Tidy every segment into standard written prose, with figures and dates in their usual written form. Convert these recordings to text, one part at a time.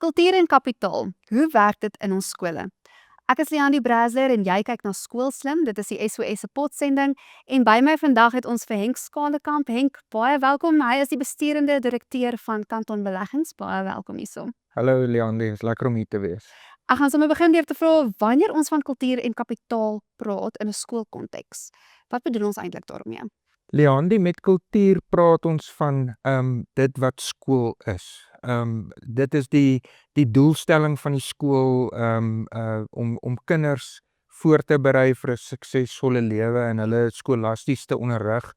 Kultuur en kapitaal, hoe werk dit in ons skole? Ek is Leandie Braser en jy kyk na Skoolslim, dit is die SOS se potsending en by my vandag het ons vir Henk Skadekamp. Henk, baie welkom. Hy is die besturende direkteur van Kanton Beleggings. Baie welkom hierso. Hallo Leandie, is lekker om hier te wees. Ek gaan sommer begin deur te vra, wanneer ons van kultuur en kapitaal praat in 'n skoolkonteks, wat bedoel ons eintlik daarmee? Leandie, met kultuur praat ons van dit wat skool is. Dit is die doelstelling van die skool om kinders voor te berei vir 'n suksesvolle lewe en hulle skolasties te onderrig.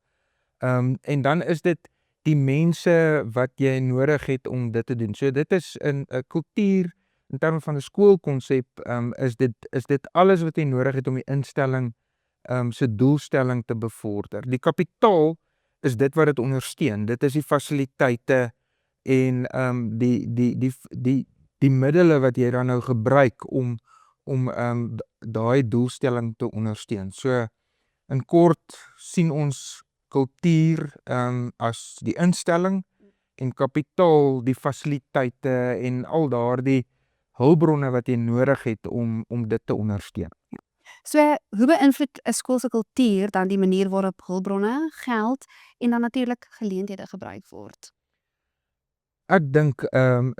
En dan is dit die mense wat jy nodig het om dit te doen. So dit is 'n kultuur in terme van 'n skoolkonsep, is dit alles wat jy nodig het om die instelling se doelstelling te bevorder. Die kapitaal is dit wat dit ondersteun. Dit is die fasiliteite en die middele wat jy dan nou gebruik om daai doelstelling te ondersteun. So in kort sien ons kultuur as die instelling en kapitaal die fasiliteite en al daardie hulpbronne wat jy nodig het om dit te ondersteun. So, hoe beïnvloed 'n skool se kultuur dan die manier waarop hulpbronne, geld en dan natuurlik geleenthede gebruik word? Ek dink 'n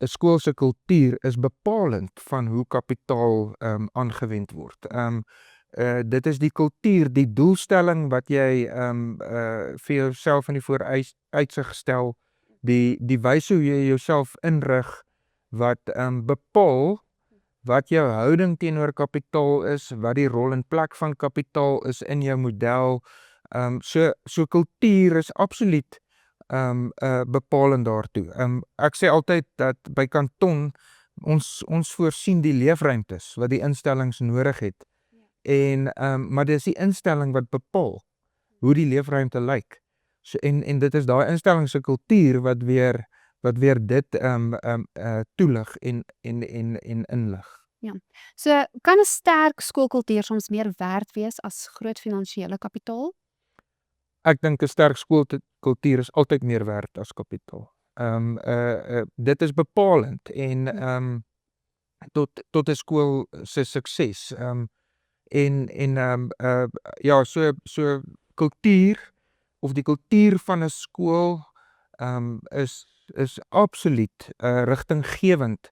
skool se kultuur is bepalend van hoe kapitaal aangewend word. Dit is die kultuur, die doelstelling wat jy vir jouself in die vooruitsig stel, die wyse hoe jy jouself inrig wat bepaal wat jou houding teenoor kapitaal is, wat die rol en plek van kapitaal is in jou model. So kultuur is absoluut bepalend daartoe. Ek sê altyd dat by Kanton ons voorsien die leefruimtes wat die instellings nodig het. Maar dis die instelling wat bepaal hoe die leefruimte lyk. So, en dit is daai instelling se kultuur wat weer dit toelig en inlig. Ja. So, kan 'n sterk skoolkultuur soms meer werd wees as groot finansiële kapitaal? Ek dink 'n sterk skoolkultuur is altyd meer werd as kapitaal. Dit is bepalend en tot 'n skool se sukses. Ja, so kultuur of die kultuur van 'n skool is absoluut rigtinggewend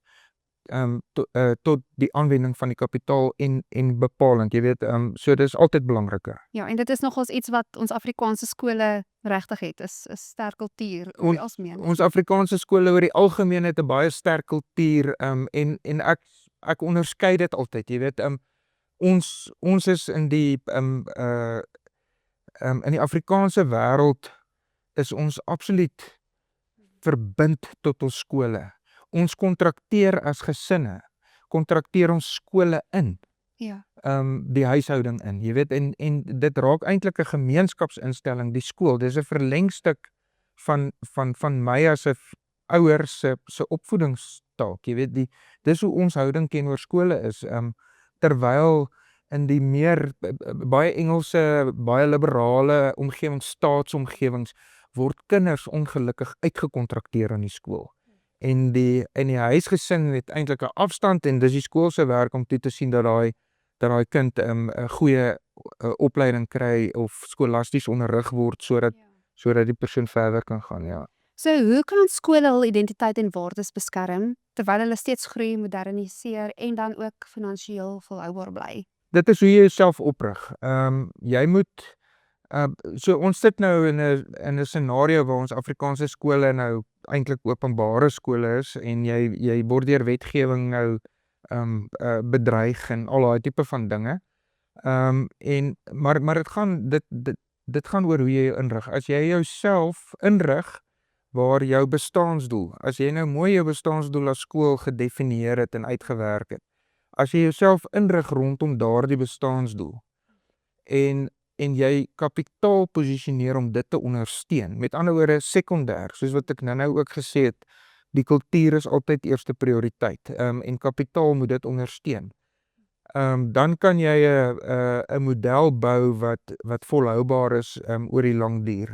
tot die aanwending van die kapitaal en bepalend. Jy weet, so dis altyd belangriker. Ja, en dit is nogals iets wat ons Afrikaanse skole regtig het, is 'n sterk kultuur oor die algemeen. Ons Afrikaanse skole oor die algemeen het 'n baie sterk kultuur en ek onderskei dit altyd. Jy weet, ons is in die Afrikaanse wêreld is ons absoluut verbind tot ons skole. Ons kontrakteer as gesinne, kontrakteer ons skole in. Ja. Die huishouding in. Jy weet, en dit raak eintlik 'n gemeenskapsinstelling, die skool. Dis 'n verlengstuk van my as 'n ouer se opvoedingstaak. Jy weet, dis hoe ons houding teenoor skole is. Terwyl in die meer baie Engelse, baie liberale omgewings, staatsomgewings, word kinders ongelukkig uitgekontrakteer aan die skool. En die huisgesin het eintlik 'n afstand en dis die skool se werk om toe te sien dat daai kind 'n goeie opleiding kry of skolasties onderrig word sodat die persoon verder kan gaan, ja. So, hoe kan skole hul identiteit en waardes beskerm terwyl hulle steeds groei, moderniseer en dan ook finansiëel volhoubaar bly? Dit is hoe jy jouself oprig. Jy moet so ons sit nou in 'n scenario waar ons Afrikaanse skole nou eintlik openbare skole is en jy word deur wetgewing nou bedreig en al daai tipe van dinge. Maar dit gaan oor hoe jy jou inrig. As jy jouself inrig waar jou bestaansdoel, as jy nou mooi jou bestaansdoel as skool gedefinieer het en uitgewerk het, as jy jouself inrig rondom daardie bestaansdoel en jy kapitaal posisioneer om dit te ondersteun. Met ander woorde, sekondêr, soos wat ek nou ook gesê het, die kultuur is altyd eerste prioriteit en kapitaal moet dit ondersteun. Dan kan jy 'n model bou wat volhoubaar is oor die lang duur.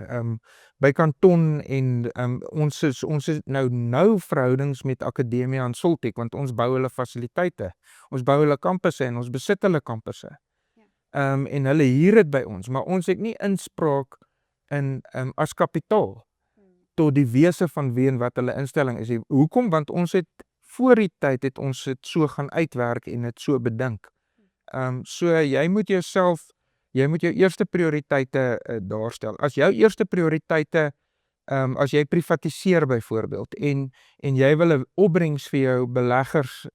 by Kanton en ons is nou verhoudings met Akademia en Soltech, want ons bou hulle fasiliteite. Ons bou hulle kampusse en ons besit hulle kampusse. En hulle huur dit by ons, maar ons het nie inspraak in as kapitaal tot die wese van wie en wat hulle instelling is. Hoekom? Want ons het voor die tyd het ons dit so gaan uitwerk en dit so bedink. So jy moet jou eerste prioriteite daarstel. As jou eerste prioriteite, as jy privatiseer byvoorbeeld en jy wil 'n opbrengs vir jou beleggers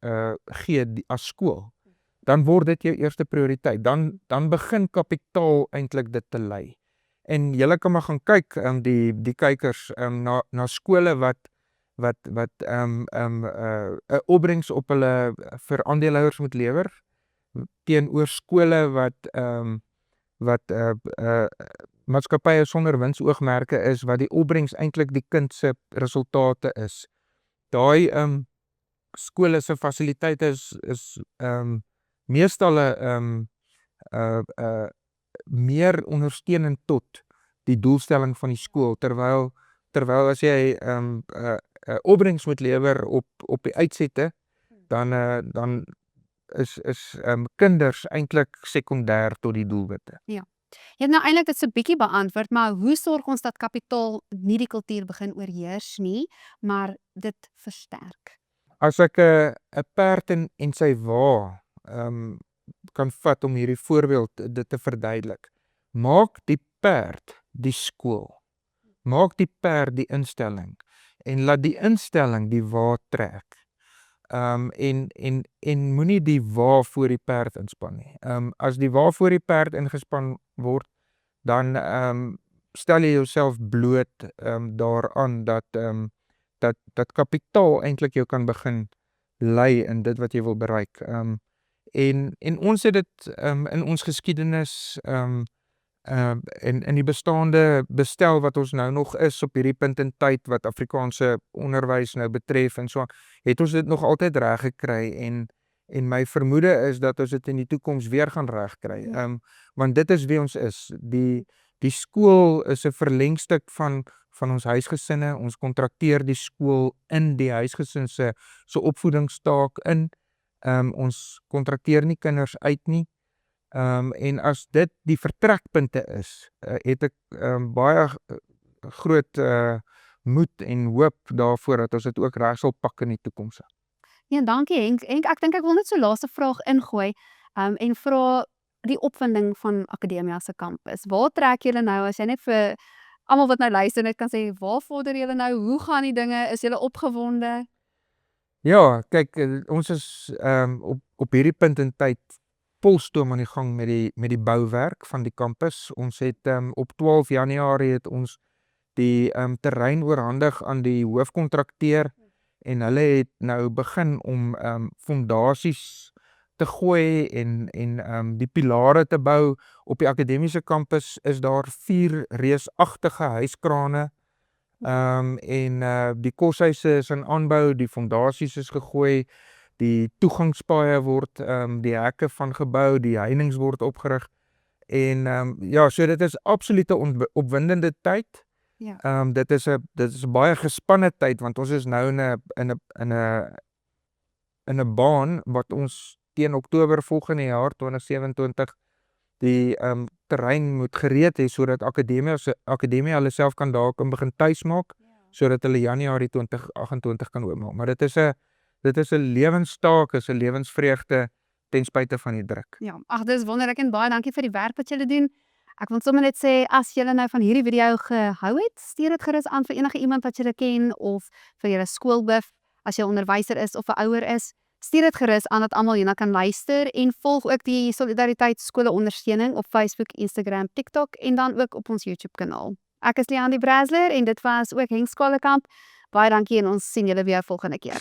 gee as skool, dan word dit jou eerste prioriteit. Dan begin kapitaal eintlik dit te lei. En julle kan maar gaan kyk, die kykers na skole wat 'n opbrengs op hulle vir aandeelhouers moet lewer, teenoor skole wat maatskappye sonder winsoogmerke is, wat die opbrengs eintlik die kind se resultate is. Daai skole se fasiliteite is meestal meer ondersteunend tot die doelstelling van die skool, terwyl as jy opbrengs moet lewer op die uitsette, dan is kinders eintlik sekondêr tot die doelwitte. Ja. Jy het nou eintlik dit so bietjie beantwoord, maar hoe sorg ons dat kapitaal nie die kultuur begin oorheers nie, maar dit versterk? As ek 'n perd en sy wa kan vat om hierdie voorbeeld dit te verduidelik. Maak die perd die skool. Maak die perd die instelling en laat die instelling die wa trek. En moenie die wa voor die perd inspan nie. As die wa voor die perd ingespan word, dan stel jy jouself bloot daaraan dat kapitaal eintlik jou kan begin lei in dit wat jy wil bereik. En ons het dit in ons geskiedenis in die bestaande bestel wat ons nou nog is op hierdie punt in tyd wat Afrikaanse onderwys nou betref en so, het ons dit nog altyd reg gekry en my vermoede is dat ons dit in die toekoms weer gaan reg kry. Want dit is wie ons is. Die skool is 'n verlengstuk van ons huisgesinne. Ons kontrakteer die skool in die huisgesin se opvoedingstaak in. Ons kontrakteer nie kinders uit nie. En as dit die vertrekpunte is, het ek baie groot moed en hoop daarvoor dat ons dit ook reg sal pak in die toekoms. Ja, dankie Henk. Ek dink ek wil net so laaste vraag ingooi en vra die opwinding van Akademia se kampus. Waar trek julle nou as jy net vir almal wat nou luister net kan sê, waar vorder julle nou? Hoe gaan die dinge? Is julle opgewonde? Ja, kyk, ons is op hierdie punt in tyd volstoom aan die gang met die bouwerk van die kampus. Ons het op 12 Januarie het ons die terrein oorhandig aan die hoofkontrakteur en hulle het nou begin om fondasies te gooi en die pilare te bou. Op die akademiese kampus is daar 4 reusagtige huiskrane en die koshuise is in aanbou, die fondasies is gegooi, die toegangspaaie word, die hekke van gebou, die heininge word opgerig en ja, so dit is absolute opwindende tyd. Ja. Dit is 'n baie gespanne tyd want ons is nou in 'n baan wat ons teen Oktober volgende jaar 2027 die terrein moet gereed hê sodat Akademia hulle self kan daar kan begin tuis maak sodat hulle Januarie 2028 kan oopmaak. Maar dit is 'n lewenstaak, is 'n lewensvreugde ten spyte van die druk. Ja, ag dis wonderlik en baie dankie vir die werk wat julle doen. Ek wil sommer net sê as julle nou van hierdie video gehou het, stuur dit gerus aan vir enige iemand wat julle ken of vir julle skoolhoof as jy 'n onderwyser is of 'n ouer is. Stuur dit gerus aan dat almal hierna kan luister en volg ook die Solidariteit Skole ondersteuning op Facebook, Instagram, TikTok en dan ook op ons YouTube kanaal. Ek is Leandie Brazler en dit was ook Henk Skolekamp. Baie dankie en ons sien julle weer volgende keer.